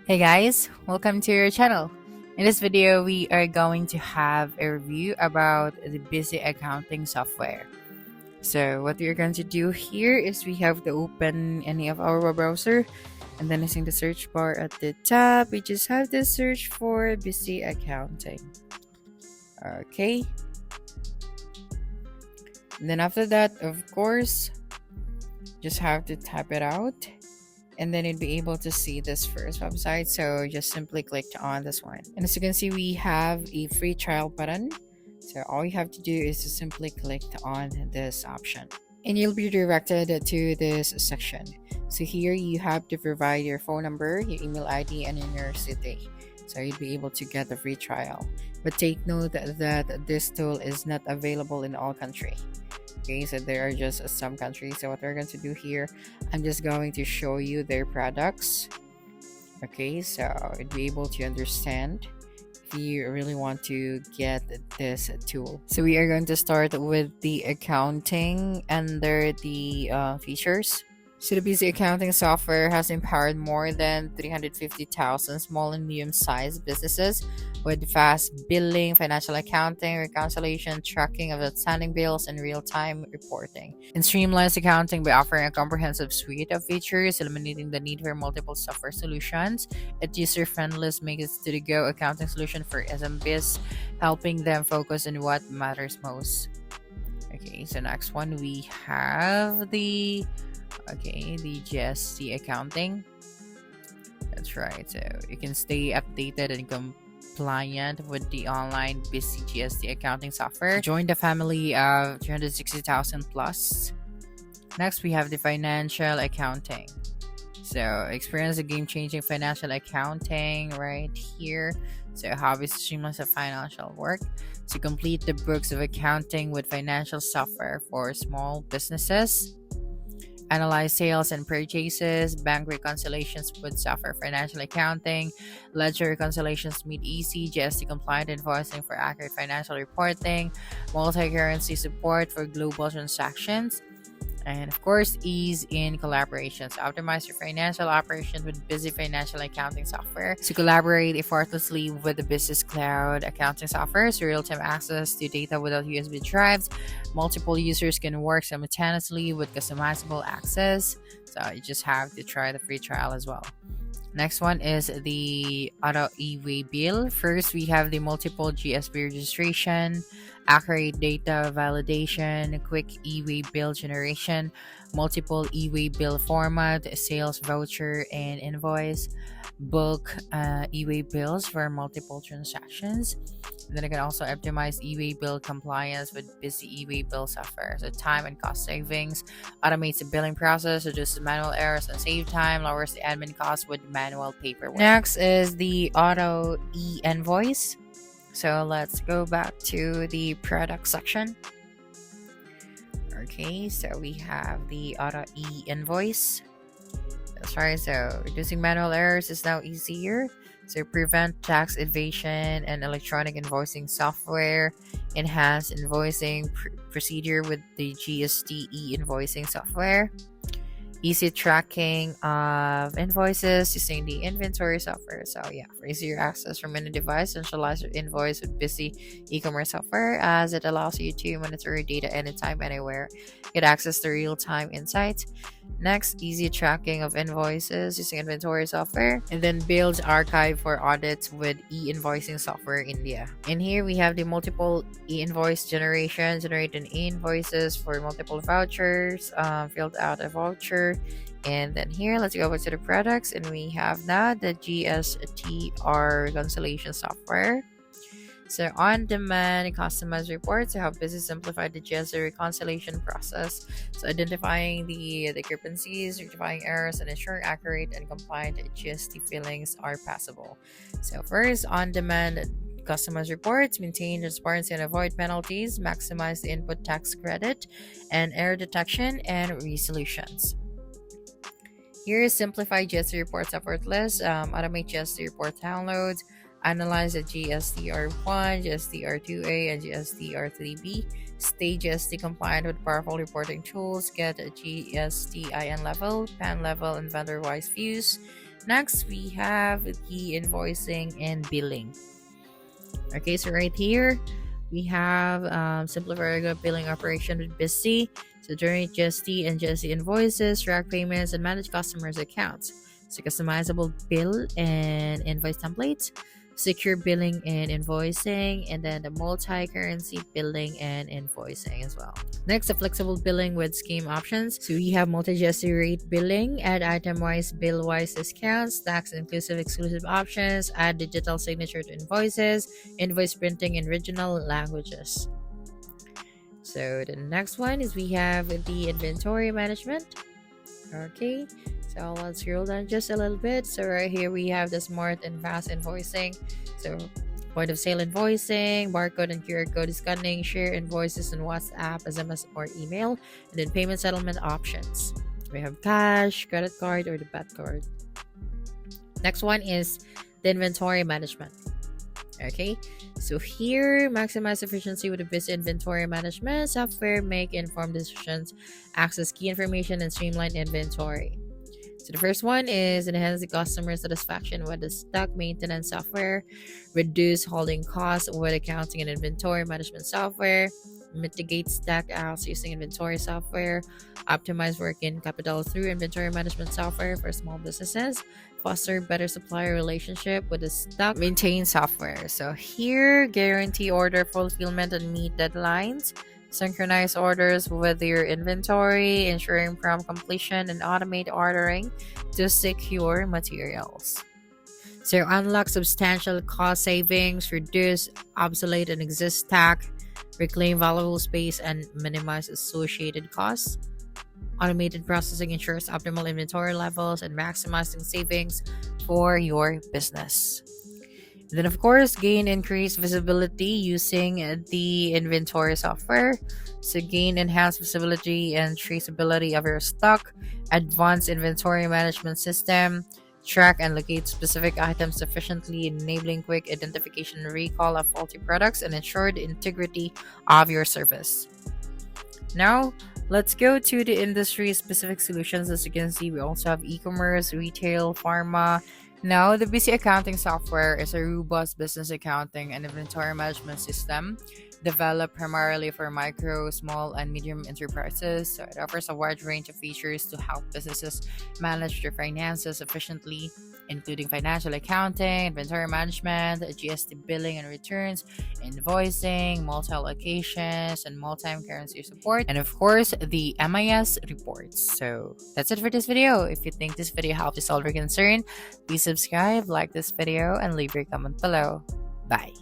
Hey guys, welcome to your channel. In this video, we are going to have a review about the Busy Accounting software. So what we're going to do here is we have to open any of our web browser, and then using the search bar at the top, we just have to search for Busy Accounting. Okay. And then after that, of course, just have to type it out. And then you'd be able to see this first website, so just simply click on this one, and as you can see we have a free trial button, so all you have to do is to simply click on this option and you'll be directed to this section. So here you have to provide your phone number, your email ID, and in your city, so you'll be able to get the free trial. But take note that this tool is not available in all countries. Okay, so there are just some countries. So what we're going to do here, I'm just going to show you their products. Okay, so you'd be able to understand if you really want to get this tool. So we are going to start with the accounting under the features. So the Busy Accounting software has empowered more than 350,000 small and medium-sized businesses with fast billing, financial accounting, reconciliation, tracking of outstanding bills, and real-time reporting. It streamlines accounting by offering a comprehensive suite of features, eliminating the need for multiple software solutions. Its user-friendly makes it to-the-go accounting solution for SMBs, helping them focus on what matters most. Okay, so next one we have the GST accounting. That's right, so you can stay updated and compliant with the online Busy GST accounting software. Join the family of 360,000 plus. Next we have the financial accounting. So experience the game-changing financial accounting right here. So hobbies streamlines of financial work. To complete the books of accounting with financial software for small businesses. Analyze sales and purchases, bank reconciliations with software, financial accounting, ledger reconciliations made easy, GST compliant invoicing for accurate financial reporting, multi-currency support for global transactions, and of course, ease in collaboration. So optimize your financial operations with Busy Financial Accounting software. To collaborate effortlessly with the Business Cloud accounting software, so real-time access to data without USB drives. Multiple users can work simultaneously with customizable access. So you just have to try the free trial as well. Next one is the auto e-way bill. First, we have the multiple GSB registration, accurate data validation, quick e-way bill generation, multiple e-way bill format, sales voucher and invoice, bulk e-way bills for multiple transactions. Then I can also optimize e-way bill compliance with Busy e-way bill software. So time and cost savings, automates the billing process, reduces manual errors and save time, lowers the admin costs with manual paperwork. Next is the auto e-invoice. So let's go back to the product section. Okay, so we have the auto e-invoice. That's right, so reducing manual errors is now easier. So prevent tax evasion and electronic invoicing software, enhance invoicing procedure with the GST e-invoicing software, easy tracking of invoices using the inventory software. So yeah, for easier access from any device, centralize your invoice with Busy e-commerce software, as it allows you to monitor your data anytime, anywhere. Get access to real-time insights. Next, easy tracking of invoices using inventory software, and then builds archive for audits with e-invoicing software India. In here we have the multiple e-invoice generation, generating e-invoices for multiple vouchers, filled out a voucher. And then here, let's go over to the products, and we have now the GSTR reconciliation software. So on-demand customized reports to help business simplify the GST reconciliation process. So identifying the discrepancies, rectifying errors, and ensuring accurate and compliant GST fillings are possible. So first, on-demand customized reports, maintain transparency and avoid penalties, maximize the input tax credit, and error detection and resolutions. Here is simplified GST reports effortless, automate GST report downloads, analyze the GSTR1, GSTR2A, and GSTR3B. Stay GST compliant with powerful reporting tools. Get a GSTIN level, PAN level, and vendor-wise views. Next, we have the invoicing and billing. Okay, so right here, we have simplify the billing operation with BizC. So generate GST and GST invoices, track payments, and manage customers' accounts. So customizable bill and invoice templates, secure billing and invoicing, and then the multi-currency billing and invoicing as well. Next, the flexible billing with scheme options. So we have multi-GST rate billing, add item-wise, bill-wise discounts, tax-inclusive exclusive options, add digital signature to invoices, invoice printing in regional languages. So the next one is we have the inventory management. Okay, so let's scroll down just a little bit. So right here we have the smart and fast invoicing. So point of sale invoicing, barcode and QR code scanning, share invoices in WhatsApp, SMS, or email, and then payment settlement options. We have cash, credit card, or debit card. Next one is the inventory management. Okay, so here maximize efficiency with the BizC inventory management software, make informed decisions, access key information, and streamline inventory. So the first one is enhance the customer satisfaction with the stock maintenance software, reduce holding costs with accounting and inventory management software, mitigate stack outs using inventory software, optimize working capital through inventory management software for small businesses, foster better supplier relationship with the stock maintain software. So here, guarantee order fulfillment and meet deadlines, synchronize orders with your inventory, ensuring prompt completion, and automate ordering to secure materials. So unlock substantial cost savings, reduce obsolete and exist stock, reclaim valuable space, and minimize associated costs. Automated processing ensures optimal inventory levels and maximizing savings for your business. And then, of course, gain increased visibility using the inventory software. So, gain enhanced visibility and traceability of your stock, advanced inventory management system, track and locate specific items efficiently, enabling quick identification and recall of faulty products, and ensure the integrity of your service. Now, let's go to the industry specific solutions. As you can see, we also have e-commerce, retail, pharma. Now, the BizC accounting software is a robust business accounting and inventory management system developed primarily for micro, small, and medium enterprises. So it offers a wide range of features to help businesses manage their finances efficiently, including financial accounting, inventory management, GST billing and returns, invoicing, multi-locations, and multi-currency support, and of course, the MIS reports. So that's it for this video. If you think this video helped you solve your concern, please subscribe, like this video, and leave your comment below. Bye.